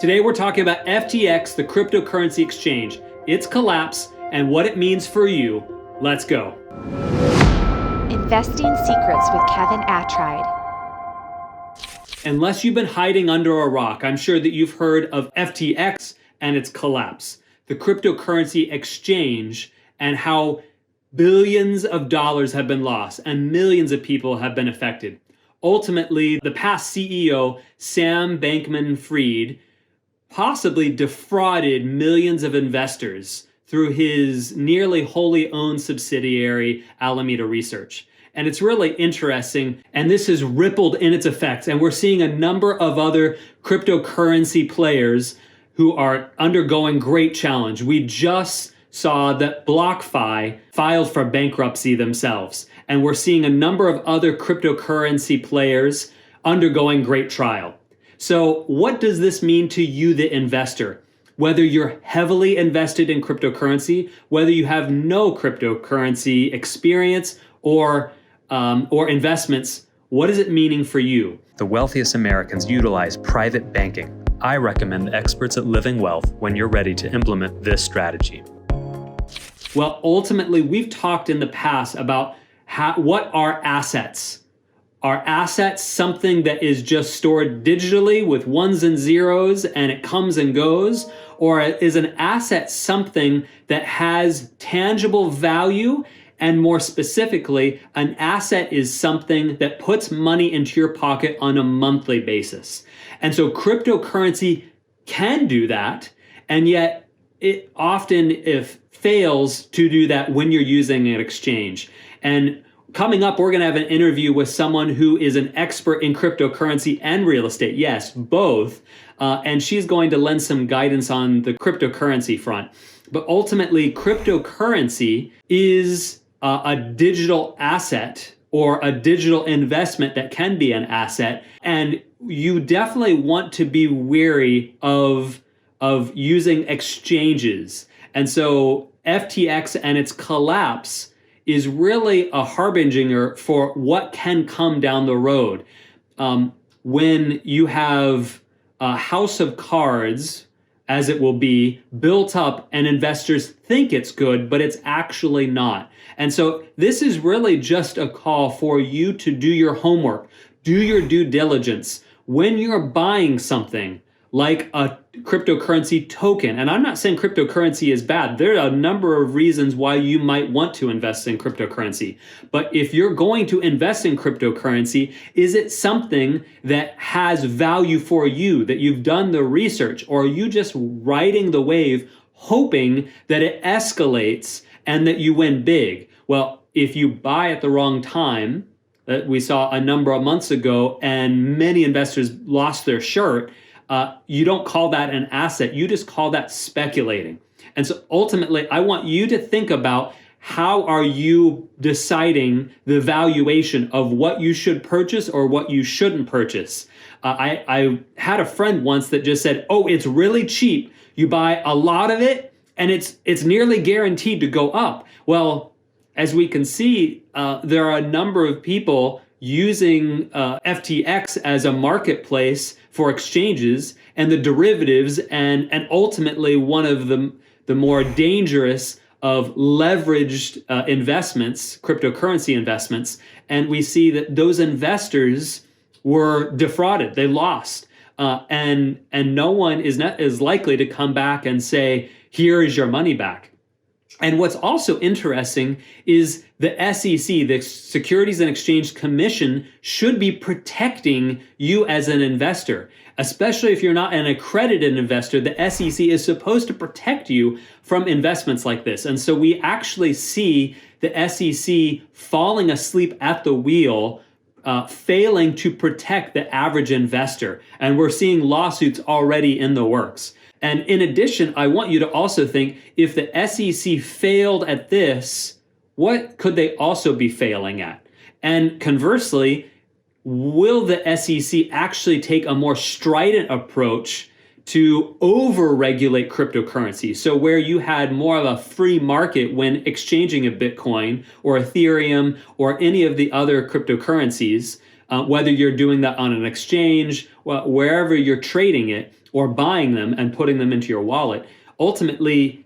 Today we're talking about FTX, the cryptocurrency exchange, its collapse, and what it means for you. Let's go. Investing Secrets with Kevin Attride. Unless you've been hiding under a rock, I'm sure that you've heard of FTX and its collapse, the cryptocurrency exchange, and how billions of dollars have been lost and millions of people have been affected. Ultimately, the past CEO, Sam Bankman-Fried, possibly defrauded millions of investors through his nearly wholly owned subsidiary, Alameda Research. And it's really interesting, and this has rippled in its effects, and we're seeing a number of other cryptocurrency players who are undergoing great challenge. We just saw that BlockFi filed for bankruptcy themselves, and we're seeing a number of other cryptocurrency players undergoing great trial. So what does this mean to you, the investor? Whether you're heavily invested in cryptocurrency, whether you have no cryptocurrency experience or investments, what is it meaning for you? The wealthiest Americans utilize private banking. I recommend the experts at Living Wealth when you're ready to implement this strategy. Well, ultimately, we've talked in the past about what are assets. Are assets something that is just stored digitally with ones and zeros and it comes and goes? Or is an asset something that has tangible value? And more specifically, an asset is something that puts money into your pocket on a monthly basis. And so cryptocurrency can do that, and yet it often fails to do that when you're using an exchange. And coming up, we're going to have an interview with someone who is an expert in cryptocurrency and real estate. Yes, both. And she's going to lend some guidance on the cryptocurrency front. But ultimately, cryptocurrency is a digital asset or a digital investment that can be an asset. And you definitely want to be wary of using exchanges. And so FTX and its collapse is really a harbinger for what can come down the road. When you have a house of cards, as it will be, built up and investors think it's good, but it's actually not. And so this is really just a call for you to do your homework, do your due diligence. When you're buying something like a cryptocurrency token, and I'm not saying cryptocurrency is bad. There are a number of reasons why you might want to invest in cryptocurrency. But if you're going to invest in cryptocurrency, is it something that has value for you, that you've done the research, or are you just riding the wave hoping that it escalates and that you win big? Well, if you buy at the wrong time, that we saw a number of months ago, and many investors lost their shirt, you don't call that an asset. You just call that speculating. And so ultimately, I want you to think about how are you deciding the valuation of what you should purchase or what you shouldn't purchase. I had a friend once that just said, oh, it's really cheap. You buy a lot of it and it's nearly guaranteed to go up. Well, as we can see, there are a number of people using FTX as a marketplace for exchanges and the derivatives, and ultimately one of the more dangerous of leveraged investments, cryptocurrency investments. And we see that those investors were defrauded. They lost. And no one is likely to come back and say, here is your money back. And what's also interesting is the SEC, the Securities and Exchange Commission, should be protecting you as an investor, especially if you're not an accredited investor. The SEC is supposed to protect you from investments like this. And so we actually see the SEC falling asleep at the wheel, failing to protect the average investor. And we're seeing lawsuits already in the works. And in addition, I want you to also think, if the SEC failed at this, what could they also be failing at? And conversely, will the SEC actually take a more strident approach to over-regulate cryptocurrency? So where you had more of a free market when exchanging a Bitcoin or Ethereum or any of the other cryptocurrencies, whether you're doing that on an exchange, wherever you're trading it, or buying them and putting them into your wallet, ultimately,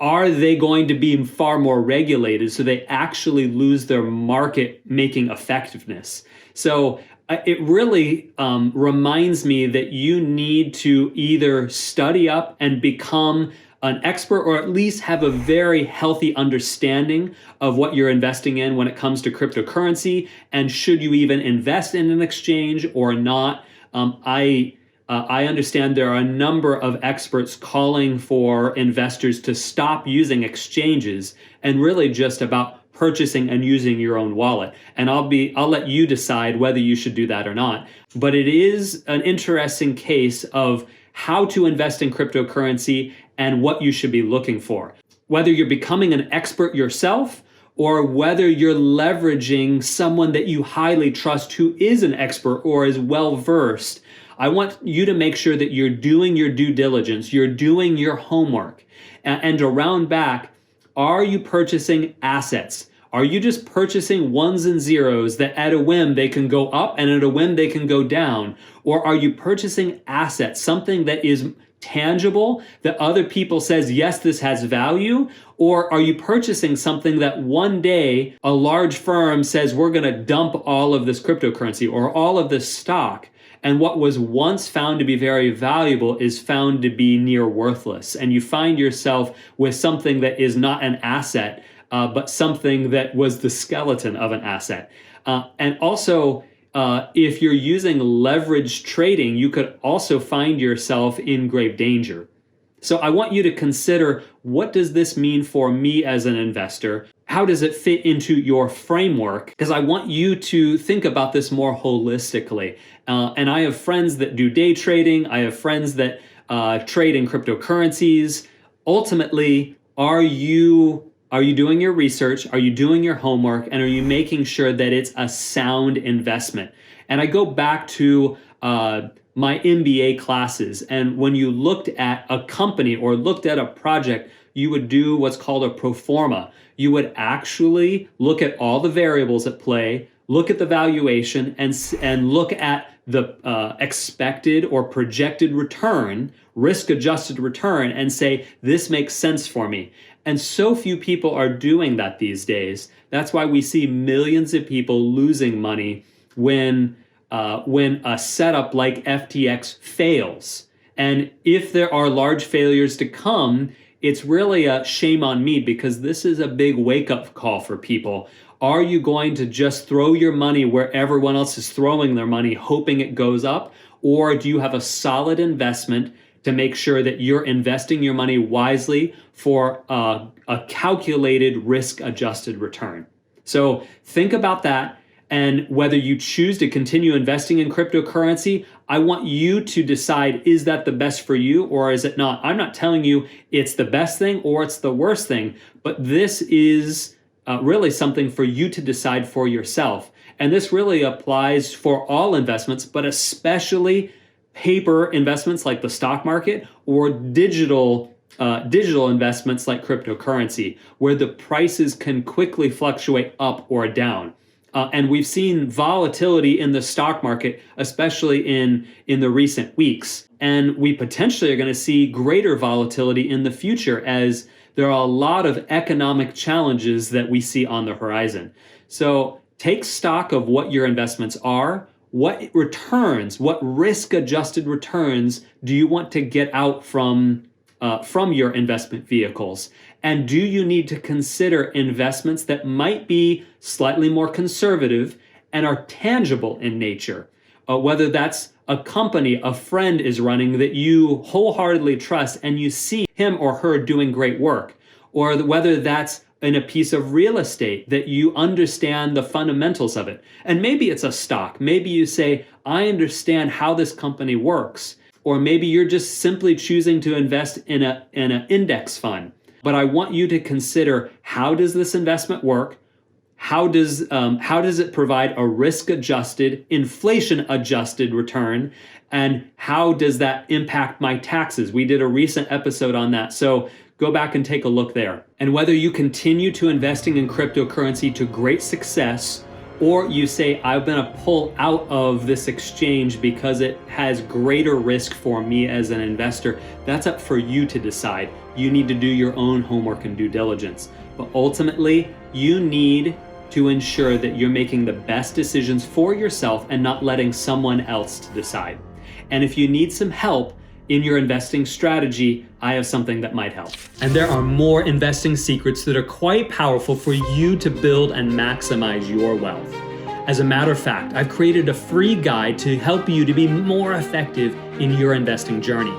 are they going to be far more regulated so they actually lose their market making effectiveness? So it really reminds me that you need to either study up and become an expert, or at least have a very healthy understanding of what you're investing in when it comes to cryptocurrency, and should you even invest in an exchange or not. I understand there are a number of experts calling for investors to stop using exchanges and really just about purchasing and using your own wallet. And I'll let you decide whether you should do that or not. But it is an interesting case of how to invest in cryptocurrency and what you should be looking for. Whether you're becoming an expert yourself, or whether you're leveraging someone that you highly trust who is an expert or is well versed, I want you to make sure that you're doing your due diligence, you're doing your homework. And to round back, are you purchasing assets? Are you just purchasing ones and zeros that at a whim they can go up and at a whim they can go down? Or are you purchasing assets, something that is tangible, that other people says, yes, this has value? Or are you purchasing something that one day a large firm says, we're going to dump all of this cryptocurrency or all of this stock, and what was once found to be very valuable is found to be near worthless, and you find yourself with something that is not an asset, but something that was the skeleton of an asset. And also, if you're using leveraged trading, you could also find yourself in grave danger. So I want you to consider, what does this mean for me as an investor? How does it fit into your framework? Because I want you to think about this more holistically. And I have friends that do day trading. I have friends that trade in cryptocurrencies. Ultimately, are you doing your research? Are you doing your homework? And are you making sure that it's a sound investment? And I go back to my MBA classes. And when you looked at a company or looked at a project, you would do what's called a pro forma. You would actually look at all the variables at play, look at the valuation, and look at the expected or projected return, risk-adjusted return, and say, this makes sense for me. And so few people are doing that these days. That's why we see millions of people losing money when a setup like FTX fails. And if there are large failures to come, it's really a shame on me, because this is a big wake-up call for people. Are you going to just throw your money where everyone else is throwing their money, hoping it goes up? Or do you have a solid investment to make sure that you're investing your money wisely for a calculated risk-adjusted return? So think about that. And whether you choose to continue investing in cryptocurrency, I want you to decide, is that the best for you or is it not? I'm not telling you it's the best thing or it's the worst thing, but this is really something for you to decide for yourself. And this really applies for all investments, but especially paper investments like the stock market, or digital investments like cryptocurrency, where the prices can quickly fluctuate up or down. And we've seen volatility in the stock market, especially in the recent weeks. And we potentially are going to see greater volatility in the future, as there are a lot of economic challenges that we see on the horizon. So take stock of what your investments are, what returns, what risk-adjusted returns do you want to get out from your investment vehicles? And do you need to consider investments that might be slightly more conservative and are tangible in nature? Whether that's a company a friend is running that you wholeheartedly trust and you see him or her doing great work, or whether that's in a piece of real estate that you understand the fundamentals of it. And maybe it's a stock. Maybe you say, I understand how this company works. Or maybe you're just simply choosing to invest in an index fund. But I want you to consider, how does this investment work? How does it provide a risk-adjusted, inflation-adjusted return? And how does that impact my taxes? We did a recent episode on that, so go back and take a look there. And whether you continue to investing in cryptocurrency to great success, or you say, I'm going to pull out of this exchange because it has greater risk for me as an investor, that's up for you to decide. You need to do your own homework and due diligence. But ultimately, you need to ensure that you're making the best decisions for yourself and not letting someone else to decide. And if you need some help in your investing strategy, I have something that might help. And there are more investing secrets that are quite powerful for you to build and maximize your wealth. As a matter of fact, I've created a free guide to help you to be more effective in your investing journey.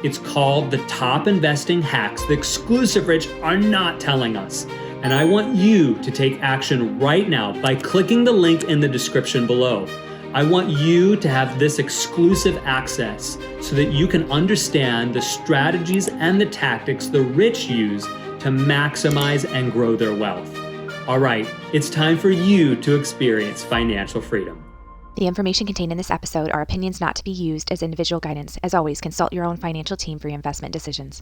It's called The Top Investing Hacks the exclusive rich are not telling us. And I want you to take action right now by clicking the link in the description below. I want you to have this exclusive access so that you can understand the strategies and the tactics the rich use to maximize and grow their wealth. All right, it's time for you to experience financial freedom. The information contained in this episode are opinions not to be used as individual guidance. As always, consult your own financial team for your investment decisions.